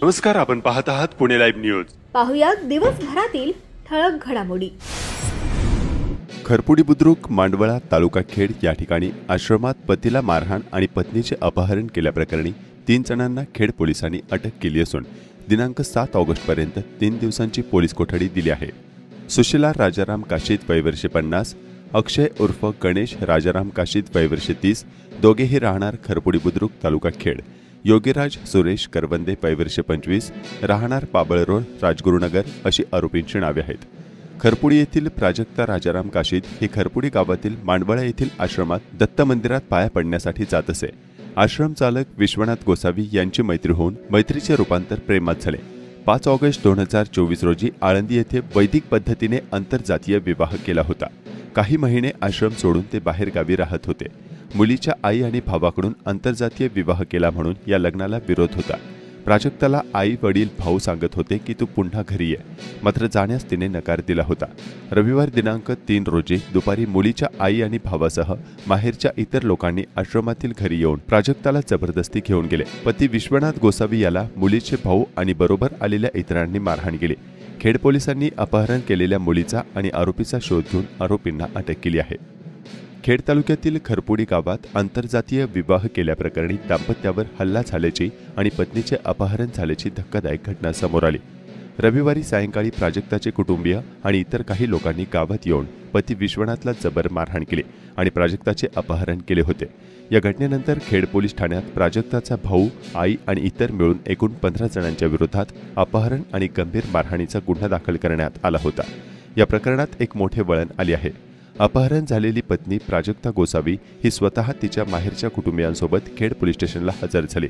नमस्कार, आपण पाहत आहात पुणे लाईव्ह न्यूज. पाहुयात दिवसभरातील ठळक घडामोडी. खरपुडी बुद्रुक मांडवळा तालुका खेड या ठिकाणी आश्रमात पतीला मारहाण आणि पत्नीचे अपहरण केल्याप्रकरणी 3 जणांना खेड पोलिसांनी अटक केली असून दिनांक 7 ऑगस्टपर्यंत 3 दिवसांची पोलीस कोठडी दिली आहे. सुशीला राजाराम काशीद वय वर्षे 50, अक्षय उर्फ गणेश राजाराम काशीद वय वर्षे 30, दोघेही राहणार खरपुडी बुद्रुक तालुका खेड. योगीराज सुरेश करवंदे वय वर्षे 25, राहणार पाबळ रोड राजगुरुनगर अशी आरोपींची नावे आहेत. खरपुडी येथील प्राजक्ता राजाराम काशीद हे खरपुडी गावातील मांडवळा येथील आश्रमात दत्त मंदिरात पाया पडण्यासाठी जात असे. आश्रम चालक विश्वनाथ गोसावी यांची मैत्री होऊन मैत्रीचे रूपांतर प्रेमात झाले. 5 ऑगस्ट 2024 रोजी आळंदी येथे वैदिक पद्धतीने आंतरजातीय विवाह केला होता. काही महिने आश्रम सोडून ते बाहेर गावी राहत होते. मुलीच्या आई आणि भावाकडून आंतरजातीय विवाह केला म्हणून या लग्नाला विरोध होता. प्राजक्ताला आई वडील भाऊ सांगत होते की तू पुन्हा घरी ये, मात्र जाण्यास तिने नकार दिला होता. रविवार दिनांक 3 रोजी दुपारी मुलीच्या आई आणि भावासह माहेरच्या इतर लोकांनी आश्रमातील घरी येऊन प्राजक्ताला जबरदस्ती घेऊन गेले. पती विश्वनाथ गोसावी याला मुलीचे भाऊ आणि बरोबर आलेल्या इतरांनी मारहाण केली. खेड पोलिसांनी अपहरण केलेल्या मुलीचा आणि आरोपीचा शोध घेऊन आरोपींना अटक केली आहे. खेड तालुक्यातील खरपुडी गावात आंतरजातीय विवाह केल्याप्रकरणी दाम्पत्यावर हल्ला झाल्याची आणि पत्नीचे अपहरण झाल्याची धक्कादायक घटना समोर आली. रविवारी सायंकाळी प्राजक्ताचे कुटुंबीय आणि इतर काही लोकांनी गावात येऊन पती विश्वनाथला जबर मारहाण केली आणि प्राजक्ताचे अपहरण केले होते. या घटनेनंतर खेड पोलीस ठाण्यात प्राजक्ताचा भाऊ, आई आणि इतर मिळून एकूण 15 जणांच्या विरोधात अपहरण आणि गंभीर मारहाणीचा गुन्हा दाखल करण्यात आला होता. या प्रकरणात एक मोठे वळण आले आहे. अपहरण झालेली पत्नी प्राजक्ता गोसावी ही स्वतः तिच्या माहेरच्या कुटुंबियांसोबत खेड पोलीस स्टेशनला हजर झाली.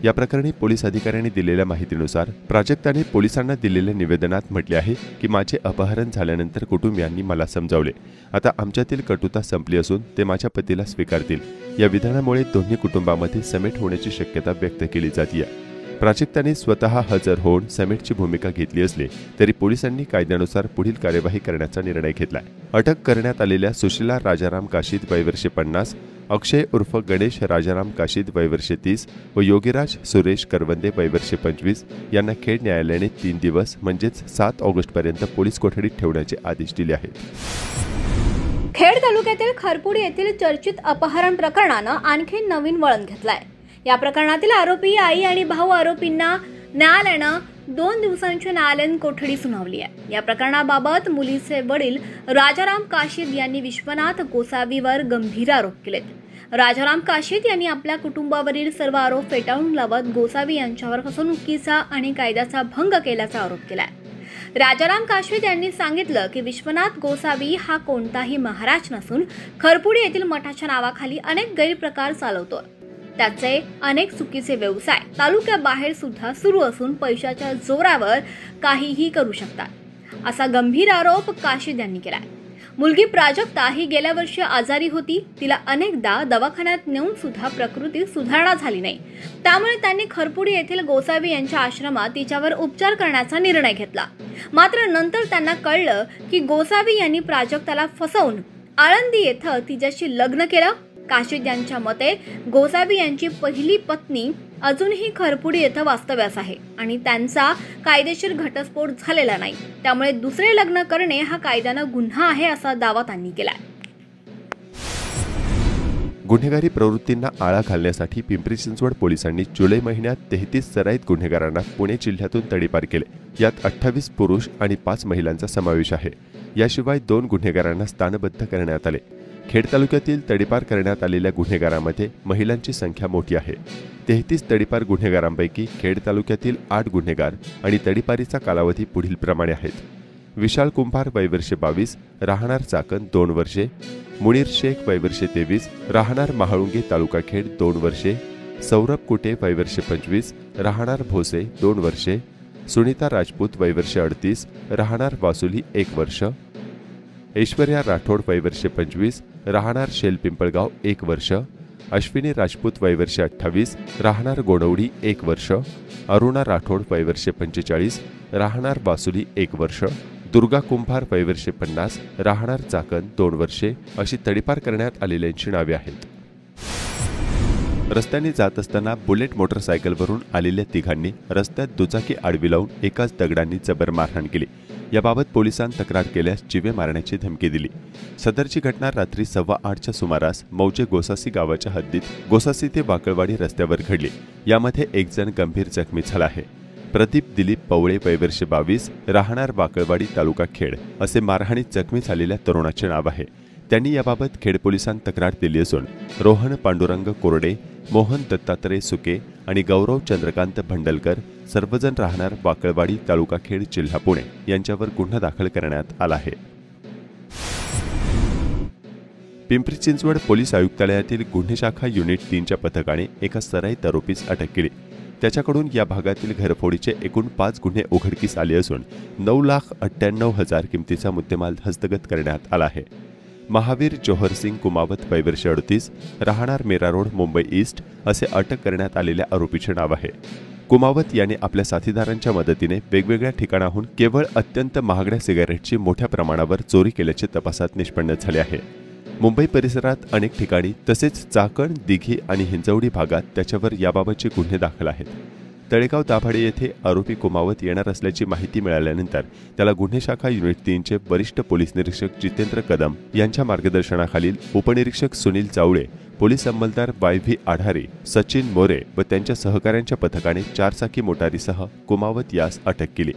या प्रकरणी पोलीस अधिकाऱ्यांनी दिलेल्या माहितीनुसार प्राजक्ताने पोलिसांना दिलेल्या निवेदनात म्हटले आहे की माझे अपहरण झाल्यानंतर कुटुंबियांनी मला समजावले. आता आमच्यातील कटुता संपली असून ते माझ्या पतीला स्वीकारतील. या विधानामुळे दोन्ही कुटुंबांमध्ये समेट होण्याची शक्यता व्यक्त केली जाते. प्राजक्ताने स्वतः हजर होऊन समेटची भूमिका घेतली असली तरी पोलिसांनी कायद्यानुसार पुढील कार्यवाही करण्याचा निर्णय घेतलाय. अटक करण्यात आलेल्या सुशीला राजाराम काशीद वय वर्षे 50, अक्षय उर्फ गणेश राजाराम काशीद वय वर्षे 30 व योगीराज सुरेश करवंदे वय वर्षे 25 यांना खेड न्यायालयाने 3 दिवस म्हणजेच 7 ऑगस्टपर्यंत पोलीस कोठडीत ठेवण्याचे आदेश दिले आहेत. खेड तालुक्यातील खरपुडी येथील चर्चित अपहरण प्रकरणानं आणखी नवीन वळण घेतलंय. या प्रकरणातील आरोपी आई आणि भाऊ आरोपींना न्यायालयानं 2 दिवसांची न्यायालयीन कोठडी सुनावली आहे. या प्रकरणाबाबत मुलीचे वडील राजाराम काशीद यांनी विश्वनाथ गोसावीवर गंभीर आरोप केलेत. राजाराम काशीद यांनी आपल्या कुटुंबावरील सर्व आरोप फेटाळून लावत गोसावी यांच्यावर फसवणुकीचा आणि कायद्याचा भंग केल्याचा आरोप केलाय. राजाराम काशीद यांनी सांगितलं की विश्वनाथ गोसावी हा कोणताही महाराज नसून खरपुडी येथील मठाच्या नावाखाली अनेक गैरप्रकार चालवतो. त्याचे अनेक चुकीचे व्यवसाय तालुक्याबाहेर सुद्धा सुरू असून पैशाच्या जोरावर काहीही करू शकतात, असा गंभीर आरोप काशीद यांनी केलाय. मुलगी प्राजक्ता ही गेल्या वर्षी आजारी होती. तिला अनेकदा दवाखान्यात नेऊन सुद्धा प्रकृतीत सुधारणा झाली नाही. त्यामुळे त्यांनी खरपुडी येथील गोसावी यांच्या आश्रमात तिच्यावर उपचार करण्याचा निर्णय घेतला. मात्र नंतर त्यांना कळलं की गोसावी यांनी प्राजक्ताला फसवून आळंदी येथे तिच्याशी लग्न केलं. काशीद यांच्या मते गोसावी यांची पहिली पत्नी अजूनही खरपुडी येथे वास्तव्यास आहे आणि त्यांचा कायदेशीर घटस्फोट झालेला नाही. त्यामुळे दुसरे लग्न करणे हा कायद्यानं गुन्हा आहे असा दावा त्यांनी केलाय. गुन्हेगारी प्रवृत्तींना आळा घालण्यासाठी पिंपरी चिंचवड पोलिसांनी जुलै महिन्यात 33 सराईत गुन्हेगारांना पुणे जिल्ह्यातून तडीपार केले. यात 28 पुरुष आणि 5 महिलांचा समावेश आहे. याशिवाय 2 गुन्हेगारांना स्थानबद्ध करण्यात आले. खेड तालुक्यातील तडीपार करण्यात आलेल्या गुन्हेगारांमध्ये महिलांची संख्या मोठी आहे. 33 तडीपार गुन्हेगारांपैकी खेड तालुक्यातील 8 गुन्हेगार आणि तडीपारीचा कालावधी पुढील प्रमाणे आहेत. विशाल कुंभार वय वर्षे 22, राहणार चाकण 2 वर्षे, मुनीर शेख वय वर्षे 23, राहणार महाळुंगे तालुका खेड 2 वर्षे, सौरभ कुटे वय वर्षे 25, राहणार भोसे 2 वर्षे, सुनीता राजपूत वय वर्षे 38, राहणार वासुली 1 वर्ष, ऐश्वर्या राठोड वय वर्षे 25, राहणार शेल पिंपळगाव 1 वर्ष, अश्विनी राजपूत वय वर्षे 28, राहणार गोडवडी 1 वर्ष, अरुणा राठोड वय वर्षे 45, राहणार वासुली 1 वर्ष, दुर्गा कुंभार वय वर्षे 50, राहणार चाकण 2 वर्षे अशी तडीपार करण्यात आलेल्यांची नावे आहेत. रस्त्याने जात असताना बुलेट मोटरसायकलवरून आलेल्या तिघांनी रस्त्यात दुचाकी आडवी लावून एकाच दगडांनी जबर मारहाण केली। याबाबत पोलिसांत तक्रार केल्यास जीवे मारण्याची धमकी दिली। सदरची घटना रात्री 8:15च्या सुमारास मौजे गोसासी गावाच्या हद्दीत गोसासी ते वाकळवाडी रस्त्यावर घडली। यामध्ये एक जण गंभीर जखमी झाला आहे। प्रदीप दिलीप पवळे वय वर्ष 22 राहणार वाकळवाडी तालुका खेड असे मारहाणीत जखमी झालेल्या तरुणाचे नाव आहे। त्यांनी याबाबत खेड पोलिसांत तक्रार दिली असून रोहन पांडुरंग कोरडे, मोहन दत्तात्रय सुके आणि गौरव चंद्रकांत भंडलकर सर्वजण राहणार वाकळवाडी तालुका खेड जिल्हा पुणे यांच्यावर गुन्हा दाखल करण्यात आला आहे। पिंपरी चिंचवड पोलीस आयुक्तालयातील गुन्हे शाखा युनिट 3च्या पथकाने एका सराईत आरोपीस अटक केली। त्याच्याकडून या भागातील घरफोडीचे एकूण 5 गुन्हे उघडकीस आले असून 9,98,000 किमतीचा मुद्देमाल हस्तगत करण्यात आला आहे। महावीर जोहरसिंग कुमावत वय वर्ष 38 राहणार मेरा रोड मुंबई ईस्ट असे अटक करण्यात आलेल्या आरोपीचे नाव आहे। कुमावत याने आपल्या साथीदारांच्या मदतीने वेगवेगळ्या ठिकाणाहून केवळ अत्यंत महागड्या सिगारेटची मोठ्या प्रमाणावर चोरी केल्याचे तपासात निष्पन्न झाले आहे। मुंबई परिसरात अनेक ठिकाणी तसेच चाकण, दिघी आणि हिंजवडी भागात त्याच्यावर याबाबतचे गुन्हे दाखल आहेत। तळेगाव दाभाडे येथे आरोपी कुमावत येणार असल्याची माहिती मिळाल्यानंतर त्याला गुन्हे शाखा युनिट 3चे वरिष्ठ पोलीस निरीक्षक जितेंद्र कदम यांच्या मार्गदर्शनाखालील उपनिरीक्षक सुनील चावळे, पोलीस अंमलदार YV आढारे, सचिन मोरे व त्यांच्या सहकाऱ्यांच्या पथकाने 4 चाकी मोटारीसह कुमावत यास अटक केली।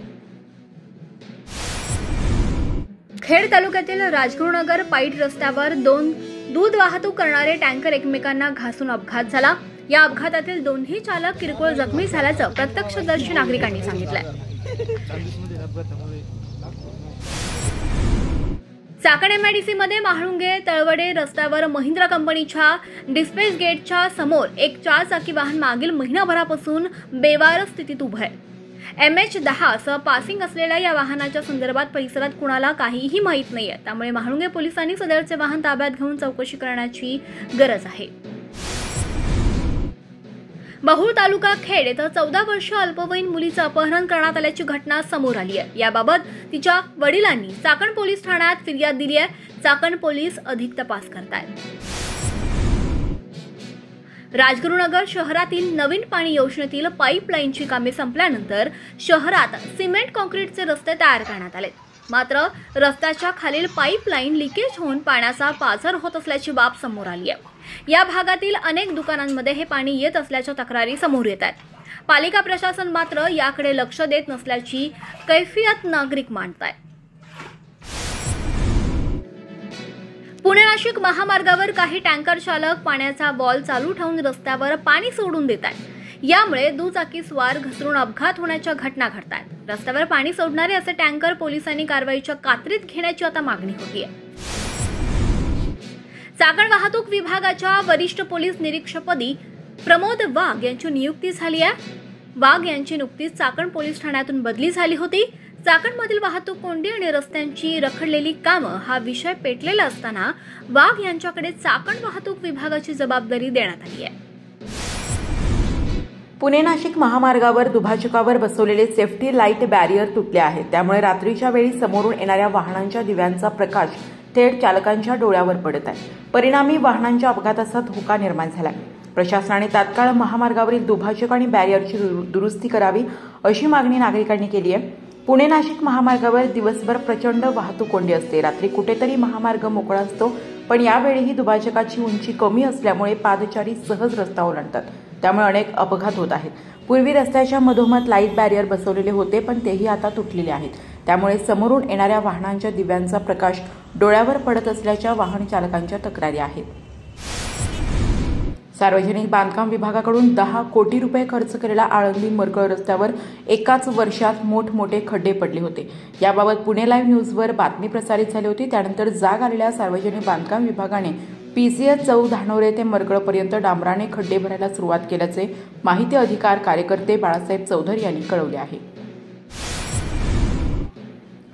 खेड तालुक्यातील राजगुरुनगर पाईट रस्त्यावर 2 दूध वाहतूक करणारे टँकर एकमेकांना घासून अपघात झाला। या अपघातातील दोन्ही चालक किरकोळ जखमी झाल्याचं प्रत्यक्षदर्शी नागरिकांनी सांगितलंय। चाकण MIDC मध्ये महाळुंगे तळवडे रस्त्यावर महिंद्रा कंपनीच्या डिस्पेच गेटच्या समोर एक 4 चाकी वाहन मागील महिनाभरापासून बेवार स्थितीत उभं आहे। MH10 सह पासिंग असलेल्या या वाहनाच्या संदर्भात परिसरात कुणाला काहीही माहीत नाहीये। त्यामुळे महाळुंगे पोलिसांनी सदरचे वाहन ताब्यात घेऊन चौकशी करण्याची गरज आहे। बहुळ तालुका खेड येथे 14 वर्षीय अल्पवयीन मुलीचं अपहरण करण्यात आल्याची घटना समोर आली आहे। याबाबत तिच्या वडिलांनी चाकण पोलीस ठाण्यात फिर्याद दिली आहे। चाकण पोलीस अधिक तपास करतायत। राजगुरुनगर शहरातील नवीन पाणी योजनेतील पाईपलाईनची कामे संपल्यानंतर शहरात सिमेंट कॉन्क्रीटचे रस्ते तयार करण्यात आले। मात्र रस्त्याच्या खालील पाईपलाईन लिकेज होऊन पाण्याचा पाझर होत असल्याची बाब समोर आली आहे। या भागातील अनेक दुकानांमध्ये हे पाणी येत असल्याच्या तक्रारी समोर येत आहेत। पालिका प्रशासन मात्र याकडे लक्ष देत नसल्याची कैफियत नागरिक मांडतायत। पुणे नाशिक महामार्गावर काही टँकर चालक पाण्याचा बॉल चालू ठेवून रस्त्यावर पाणी सोडून देत आहेत। यामुळे दुचाकी स्वार घसरून अपघात होण्याच्या घटना घडतात। रस्त्यावर पाणी सोडणारे असे टँकर पोलिसांनी कारवाईच्या कात्रीत घेण्याची आता मागणी होतीये। चाकण वाहतूक विभागाच्या वरिष्ठ पोलीस निरीक्षकपदी प्रमोद वाघ यांची नियुक्ती झाली आहे। वाघ यांची नुकतीच चाकण पोलीस ठाण्यातून बदली झाली होती। चाकणमधील वाहतूक कोंडी आणि रस्त्यांची रखडलेली कामं हा विषय पेटलेला असताना वाघ यांच्याकडे चाकण वाहतूक विभागाची जबाबदारी देण्यात आली आहे। पुणे नाशिक महामार्गावर दुभाजकावर बसवलेले सेफ्टी लाईट बॅरियर तुटले आहेत। त्यामुळे रात्रीच्या वेळी समोरून येणाऱ्या वाहनांच्या दिव्यांचा प्रकाश थेट चालकांच्या डोळ्यावर पडत आहे। परिणामी वाहनांच्या अपघाताचा धोका निर्माण झाला आहे। प्रशासनाने तात्काळ महामार्गावरील दुभाजक आणि बॅरियरची दुरुस्ती करावी अशी मागणी नागरिकांनी केली आहे। पुणे नाशिक महामार्गावर दिवसभर प्रचंड वाहतूक कोंडी असते। रात्री कुठेतरी महामार्ग मोकळा असतो, पण यावेळीही दुभाजकाची उंची कमी असल्यामुळे पादचारी सहज रस्ता ओलांडतात। त्यामुळे अनेक अपघात होत आहेत। पूर्वी रस्त्याच्या मधोमध लाईट बॅरियर बसवलेले होते, पण तेही आता तुटलेले आहेत। त्यामुळे समोरून येणाऱ्या वाहनांच्या दिव्यांचा प्रकाश डोळ्यावर पडत असल्याच्या वाहन चालकांच्या तक्रारी आहेत। सार्वजनिक बांधकाम विभागाकडून 10 कोटी रुपये खर्च केलेला आळंदी मरकळ रस्त्यावर एकाच वर्षात मोठमोठे खड्डे पडले होते। याबाबत पुणे लाईव्ह न्यूजवर बातमी प्रसारित झाली होती। त्यानंतर जाग आलेल्या सार्वजनिक बांधकाम विभागाने PCS चौक धानोरे ते मरकळपर्यंत डांबराने खड्डे भरायला सुरुवात केल्याचे माहिती अधिकार कार्यकर्ते बाळासाहेब चौधरी यांनी कळवले आहे।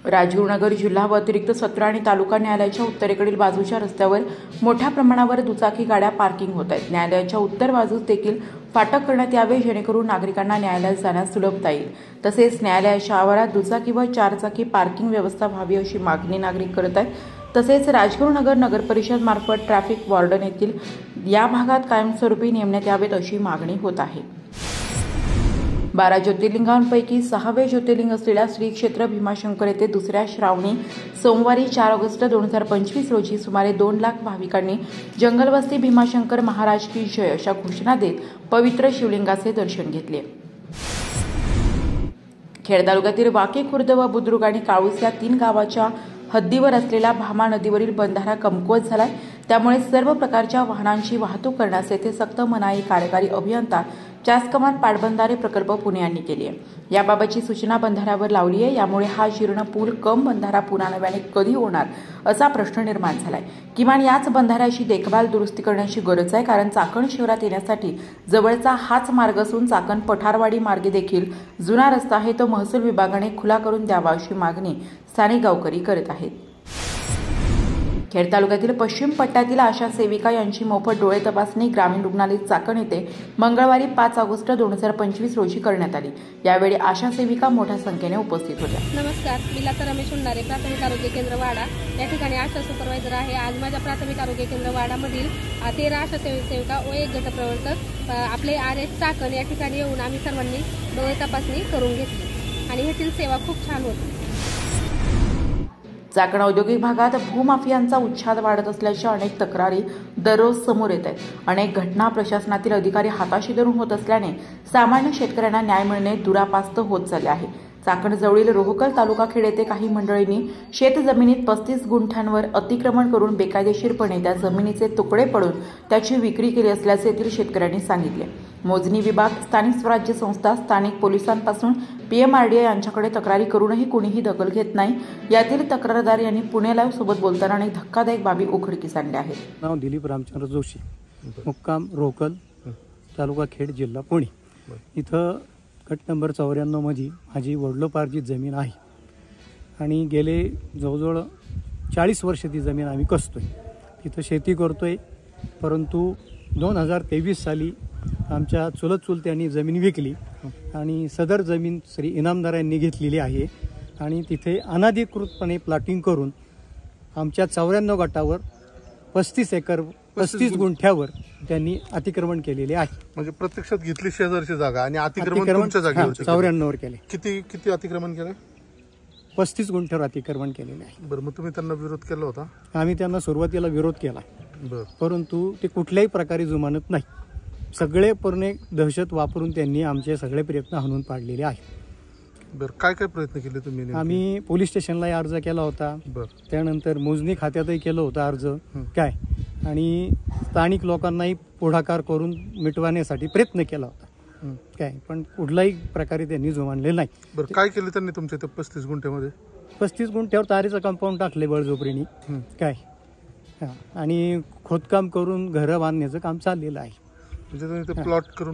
राजगुरुनगर जिल्हा व अतिरिक्त सत्र आणि तालुका न्यायालयाच्या उत्तरेकडील बाजूच्या रस्त्यावर मोठ्या प्रमाणावर दुचाकी गाड्या पार्किंग होत आहेत। न्यायालयाच्या उत्तर बाजूस देखील फाटक करण्यात यावे, जेणेकरून नागरिकांना न्यायालयात जाण्यास सुलभता येईल। तसेच न्यायालयाच्या आवारात दुचाकी व 4 चाकी पार्किंग व्यवस्था व्हावी अशी मागणी नागरिक करत आहेत। तसेच राजगुरुनगर नगरपरिषद मार्फत ट्रॅफिक वॉर्डन येथील या भागात कायमस्वरूपी नेमण्यात यावेत अशी मागणी होत आहे. 12 ज्योतिर्लिंगांपैकी 6वे ज्योतिर्लिंग असलेल्या श्री क्षेत्र भीमाशंकर येथे दुसऱ्या श्रावणी सोमवारी 4 ऑगस्ट 2025 रोजी सुमारे 2 लाख भाविकांनी जंगलवस्ती भीमाशंकर महाराज की जय अशा घोषणा देत पवित्र शिवलिंगाचे दर्शन घेतले. खेड तालुक्यातील वाकी खुर्द व बुद्रुक आणि काळूस या 3 गावाच्या हद्दीवर असलेला भामा नदीवरील बंधारा कमकुवत झालाय. त्यामुळे सर्व प्रकारच्या वाहनांची वाहतूक करण्यास येथे सक्त मनाई कार्यकारी अभियंता चासकमान पाटबंधारे प्रकल्प पुणे यांनी केली आहे. याबाबतची सूचना बंधाऱ्यावर लावली आहे. यामुळे हा जीर्ण पूल कम बंधारा पुन्हा नव्याने कधी होणार असा प्रश्न निर्माण झालाय. किमान याच बंधाऱ्याची देखभाल दुरुस्ती करण्याची गरज आहे, कारण चाकण शहरात येण्यासाठी जवळचा हाच मार्ग असून चाकण पठारवाडी मार्गे देखील जुना रस्ता आहे तो महसूल विभागाने खुला करून द्यावा अशी मागणी स्थानिक गावकरी करत आहेत. खेड तालुक्यातील पश्चिम पट्ट्यातील आशा सेविका यांची मोफत डोळे तपासणी ग्रामीण रुग्णालय चाकण येथे मंगळवारी 5 ऑगस्ट 2025 रोजी करण्यात आली. यावेळी आशा सेविका मोठ्या संख्येने उपस्थित होत्या. नमस्कार, मी लता रमेश उंडारे, प्राथमिक आरोग्य केंद्र वाडा या ठिकाणी आशा सुपरवायझर आहे. आज माझ्या प्राथमिक आरोग्य केंद्र वाडामधील 13 आशा सेविका व 1 गटप्रवर्तक आपले RS चाकण या ठिकाणी येऊन आम्ही सर्वांनी डोळे तपासणी करून घेतली आणि येथील सेवा खूप छान होती. चाकण औद्योगिक भागात भूमाफियांचा उच्छाद वाढत असल्याच्या अनेक तक्रारी दररोज समोर येत आहेत. अनेक घटना प्रशासनातील अधिकारी हाताशी धरून होत असल्याने सामान्य शेतकऱ्यांना न्याय मिळणे दुरापास्त होत चालले आहे. चाकण जवळील रोहकल तालुका खेड येथे काही मंडळींनी शेतजमिनीत 35 गुंठ्यांवर अतिक्रमण करून बेकायदेशीरपणे त्या जमिनीचे तुकडे पडून त्याची विक्री केली असल्याचे येथील शेतकऱ्यांनी सांगितले. मोजणी विभाग, स्थानिक स्वराज्य संस्था, स्थानिक पोलिसांपासून PMRDA यांच्याकडे तक्रारी करूनही कुणीही दखल घेत नाही. यातील तक्रारदार यांनी पुणे लाईव्ह सोबत बोलताना अनेक धक्कादायक बाबी उघडकीस आणल्या आहेत. नाव दिलीप रामचंद्र जोशी, मुक्काम रोहकल, तालुका खेड, जिल्हा पुणे. इथं गट नंबर 94 मध्ये माझी वडिलोपार्जित जमीन आहे आणि गेले जवळजवळ 40 वर्ष ती जमीन आम्ही कसतोय. तिथं शेती करतोय. परंतु 2023 साली आमच्या चुलत्यांनी जमीन विकली आणि सदर जमीन श्री इनामदारांनी घेतलेली आहे आणि तिथे अनधिकृतपणे प्लॉटिंग करून आमच्या 94 गटावर 35 गुंठ्यावर त्यांनी अतिक्रमण केलेले आहे. म्हणजे प्रत्यक्षात घेतली शेजारची जागा आणि अतिक्रमण तुमच्या जागेवर 94 केले. किती अतिक्रमण केलं? 35 गुंठ्यावर अतिक्रमण केलेले आहे. बरं, मग तुम्ही त्यांना विरोध केला होता? आम्ही त्यांना सुरुवातीला विरोध केला. बरं, परंतु ते कुठल्याही प्रकारे जुमानत नाही. सगळे पूर्ण दहशत वापरून त्यांनी आमचे सगळे प्रयत्न हाणून पाडलेले आहेत. बरं, काय काय प्रयत्न केले तुम्ही? आम्ही पोलीस स्टेशनलाही अर्ज केला होता. बरं, त्यानंतर मोजणी खात्यातही केलं होतं अर्ज काय, आणि स्थानिक लोकांनाही पुढाकार करून मिटवण्यासाठी प्रयत्न केला होता काय, पण कुठल्याही प्रकारे त्यांनी जुमानले नाही. बरं, काय केलं त्यांनी तुमच्या त्या 35 गुंठ्यामध्ये? 35 गुंठ्यावर तारेचं कंपाऊंड टाकले बळजोबरीने काय, आणि खोदकाम करून घरं बांधण्याचं काम चाललेलं आहे. म्हणजे त्यांनी ते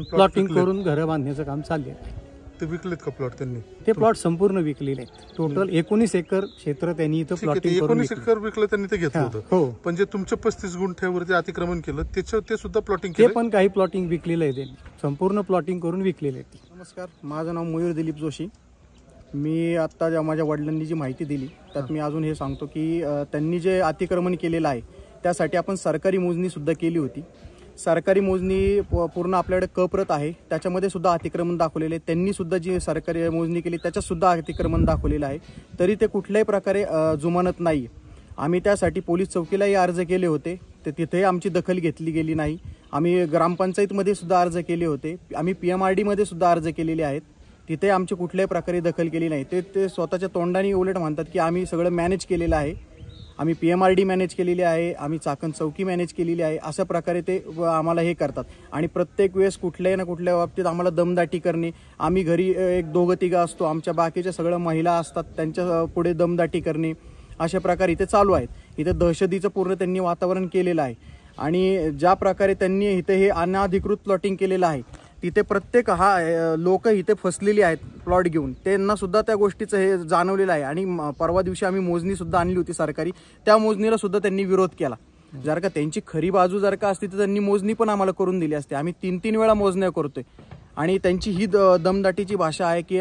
प्लॉटिंग करून घरं बांधण्याचं काम चाललेलं आहे. ते विकलेत का प्लॉट त्यांनी? ते प्लॉट संपूर्ण विकलेले आहेत. टोटल 19 एकर क्षेत्र त्यांनी इथं प्लॉटिंग करून 19 एकर विकलं त्यांनी, ते घेतलं होतं. हो, पण जे तुमच्या 35 गुंठ्यावरती अतिक्रमण केलं ते सुद्धा प्लॉटिंग ते पण काही प्लॉटिंग विकलेलं आहे. त्यांनी संपूर्ण प्लॉटिंग करून विकलेले आहे. नमस्कार, माझं नाव मयूर दिलीप जोशी. मी आत्ता माझ्या वडिलांनी जी माहिती दिली त्यात मी अजून हे सांगतो की त्यांनी जे अतिक्रमण केलेलं आहे त्यासाठी आपण सरकारी मोजणी सुद्धा केली होती. सरकारी मोजणी पूर्ण आपल्याकडे कप्रत आहे, त्याच्यामध्ये सुद्धा अतिक्रमण दाखवलेले आहे. त्यांनी सुद्धा जी सरकारी मोजणी केली त्याच्यात सुद्धा अतिक्रमण दाखवलेलं आहे. तरी ते कुठल्याही प्रकारे जुमानत नाही. आम्ही त्यासाठी पोलीस चौकीलाही अर्ज केले होते, तर तिथेही आमची दखल घेतली गेली नाही. आम्ही ग्रामपंचायतमध्ये सुद्धा अर्ज केले होते. आम्ही PMRDमध्ये सुद्धा अर्ज केलेले आहेत, तिथे आमची कुठल्याही प्रकारे दखल केली नाही. ते स्वतःच्या तोंडाने उलट म्हणतात की आम्ही सगळं मॅनेज केलेलं आहे. आम्ही PMRD मॅनेज केलेली आहे, आम्ही चाकण चौकी मॅनेज केलेली आहे, अशा प्रकारे ते आम्हाला हे करतात. आणि प्रत्येक वेळेस कुठल्याही ना कुठल्या बाबतीत आम्हाला दमदाटी करणे. आम्ही घरी 1-2-3 असतो, आमच्या बाकीच्या सगळ्या महिला असतात, त्यांच्या पुढे दमदाटी करणे, अशा प्रकारे इथे चालू आहेत. इथे दहशतीचं पूर्ण त्यांनी वातावरण केलेलं आहे. आणि ज्या प्रकारे त्यांनी इथे हे अनधिकृत प्लॉटिंग केलेलं आहे, तिथे प्रत्येक लोक इथे फसलेली आहेत प्लॉट घेऊन. त्यांना सुद्धा त्या गोष्टीचं हे जाणवलेलं आहे. आणि परवा दिवशी आम्ही मोजणी सुद्धा आणली होती सरकारी, त्या मोजणीला सुद्धा त्यांनी विरोध केला. जर का त्यांची खरी बाजू जर का असती तर त्यांनी मोजणी पण आम्हाला करून दिली असते. आम्ही 3-3 वेळा मोजण्या करतोय. आणि त्यांची ही दमदाटीची भाषा आहे की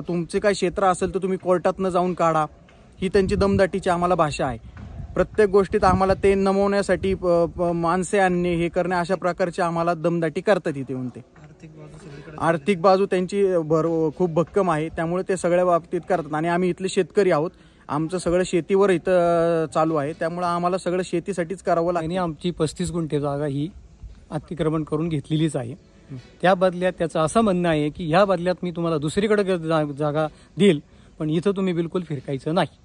तुमचे काय क्षेत्र असेल तर तुम्ही कोर्टातनं जाऊन काढा, ही त्यांची दमदाटीची आम्हाला भाषा आहे. प्रत्येक गोष्टीत आम्हाला ते नमवण्यासाठी माणसे आणणे हे करणे अशा प्रकारचे आम्हाला दमदाटी करतात इथे येऊन. ते आर्थिक बाजू त्यांची खूप भक्कम आहे, त्यामुळे ते सगळ्या बाबतीत करतात. आणि आम्ही इथले शेतकरी आहोत, आमचं सगळं शेतीवर इथं चालू आहे, त्यामुळे आम्हाला सगळं शेतीसाठीच करावं लागतं. आणि आमची 35 गुंठे जागा ही अतिक्रमण करून घेतलेलीच आहे. त्या बदल्यात त्याचं असं म्हणणं आहे की ह्या बदल्यात मी तुम्हाला दुसरीकडे जागा देईल, पण इथं तुम्ही बिलकुल फिरकायचं नाही.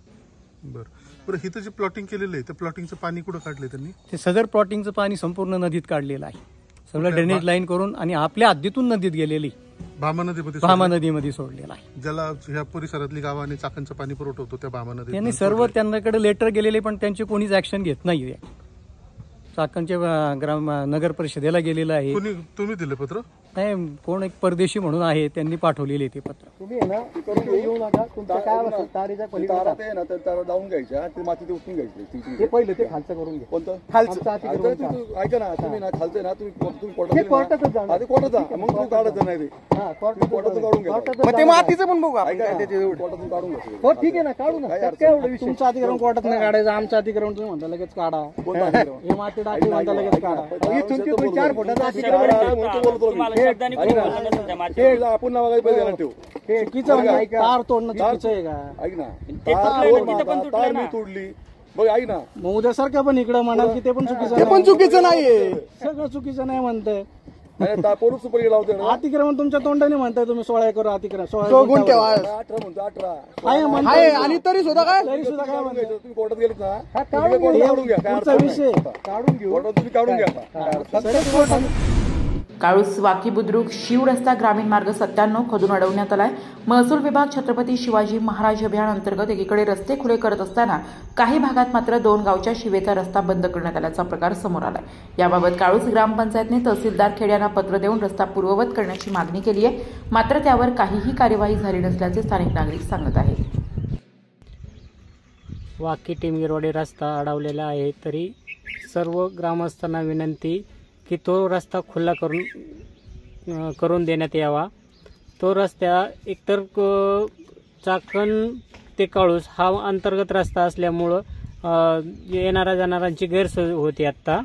बरं, इथं जे प्लॉटिंग केलेलं आहे त्या प्लॉटिंगचं पाणी कुठं काढलंय त्यांनी? ते सदर प्लॉटिंगचं पाणी संपूर्ण नदीत काढलेलं आहे, सगळं ड्रेनेज लाईन करून, आणि आपल्या हद्दीतून नदीत गेलेली भामा नदीमध्ये सोडलेला आहे. ज्याला ह्या परिसरातली गावं आणि चाकणचं पाणी पुरवठा होतो त्या भामा नदीत त्यांनी सर्व त्यांच्याकडे लेटर गेलेले, पण त्यांची कोणीच ऍक्शन घेत नाही. चाकणच्या नगर परिषदेला गेलेलं आहे. तुम्ही दिलं पत्र? नाही, कोण एक परदेशी म्हणून आहे, त्यांनी पाठवलेले ते पत्र. तुम्ही आहे ना येऊ नका, तुमच्या काय असेल तारीच्या पलीकडे ते ना तर लावून घ्यायच्या, ते माती ते उचलून घ्यायची. ते पहिलं ते खालचं करून घ्या. कोणतं खालचं? ऐका ना, तुम्ही ना खालचं ना तुम्ही कोर्टातच जा. मग तू काढायचं नाही, ते कोर्टातून काढून घ्या. ते मातीचं पण बघू, ऐका कोर्टातून काढून घ्या. हो ठीक आहे ना, काढू ना. काय एवढं विषय? तुमचं अतिक्रमण कोर्टात नाही काढायचं, आमचं अतिक्रमण तुम्ही म्हणता लगेच काढा. हे माती टाकी म्हणता लगेच काढा. इथून तिथून 4 फुटाचं अतिक्रमण आपण तार तोडणं चुकीचं आहे का? ऐक ना, तार मी तोडली, बघ ऐक ना, मग उद्यासारखं पण इकडं म्हणाल की ते पण चुकीचं नाहीये, सगळं चुकीचं नाही म्हणतंय. अतिक्रमण तुमच्या तोंडाने म्हणताय तुम्ही 16 एकर अतिक्रमण, 16 गुंठे 18 आणि तरी सुद्धा काय म्हणताय तुम्ही कोर्टात गेलेत ना, पुढचा विषय काढून घेऊ, तुम्ही काढून घ्या. काळूस वाकी बुद्रुक शिवरस्ता ग्रामीण मार्ग 97 खोदून अडवण्यात आलाय. महसूल विभाग छत्रपती शिवाजी महाराज अभियान अंतर्गत एकीकडे रस्ते खुले करत असताना काही भागात मात्र 2 गावच्या शिवेचा रस्ता बंद करण्यात आल्याचा प्रकार समोर आलाय. याबाबत काळूस ग्रामपंचायतने तहसीलदार खेड यांना पत्र देऊन रस्ता पूर्ववत करण्याची मागणी केली आहे, मात्र त्यावर काहीही कार्यवाही झाली नसल्याचे स्थानिक नागरिक सांगत आहेत. वाकी टिमगिरवाडी रस्ता अडवलेला आहे, तरी सर्व ग्रामस्थांना विनंती की तो रस्ता खुला करून देण्यात यावा. तो रस्ता एकतर चाकण ते काळूस हा अंतर्गत रस्ता असल्यामुळं येणाऱ्या जाणाऱ्यांची गैरसोय होती. आत्ता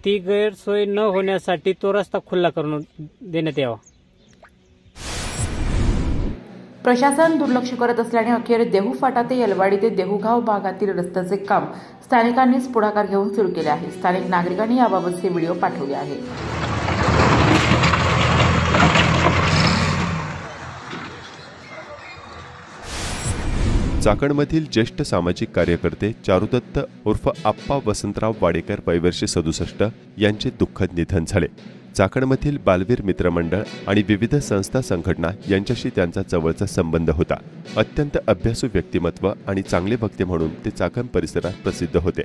ती गैरसोय न होण्यासाठी तो रस्ता खुला करून देण्यात यावा. प्रशासन दुर्लक्ष करत असल्याने अखेर देहू फाटा ते येलवाडी ते देहूगाव भागातील रस्त्याचे काम स्थानिकांनीच पुढाकार घेऊन सुरू केले आहे. स्थानिक नागरिकांनी याबाबतचे व्हिडिओ पाठवले आहेत. चाकणमधील ज्येष्ठ सामाजिक कार्यकर्ते चारुदत्त उर्फ आप्पा वसंतराव वाडेकर वयवर्ष 67 यांचे दुःखद निधन झाले. चाकणमधील बालवीर मित्रमंडळ आणि विविध संस्था संघटना यांच्याशी त्यांचा जवळचा संबंध होता. अत्यंत अभ्यासू व्यक्तिमत्व आणि चांगले वक्ते म्हणून ते चाकण परिसरात प्रसिद्ध होते.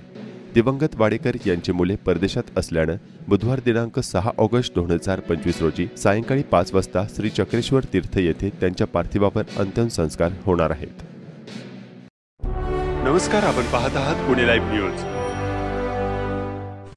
दिवंगत वाडेकर यांची मुले परदेशात असल्यानं बुधवार दिनांक 6 ऑगस्ट 2025 रोजी सायंकाळी 5 वाजता श्री चक्रेश्वर तीर्थ येथे त्यांच्या पार्थिवावर अंत्यसंस्कार होणार आहेत. नमस्कार, आपण पाहत आहात पुणे लाईव्ह न्यूज.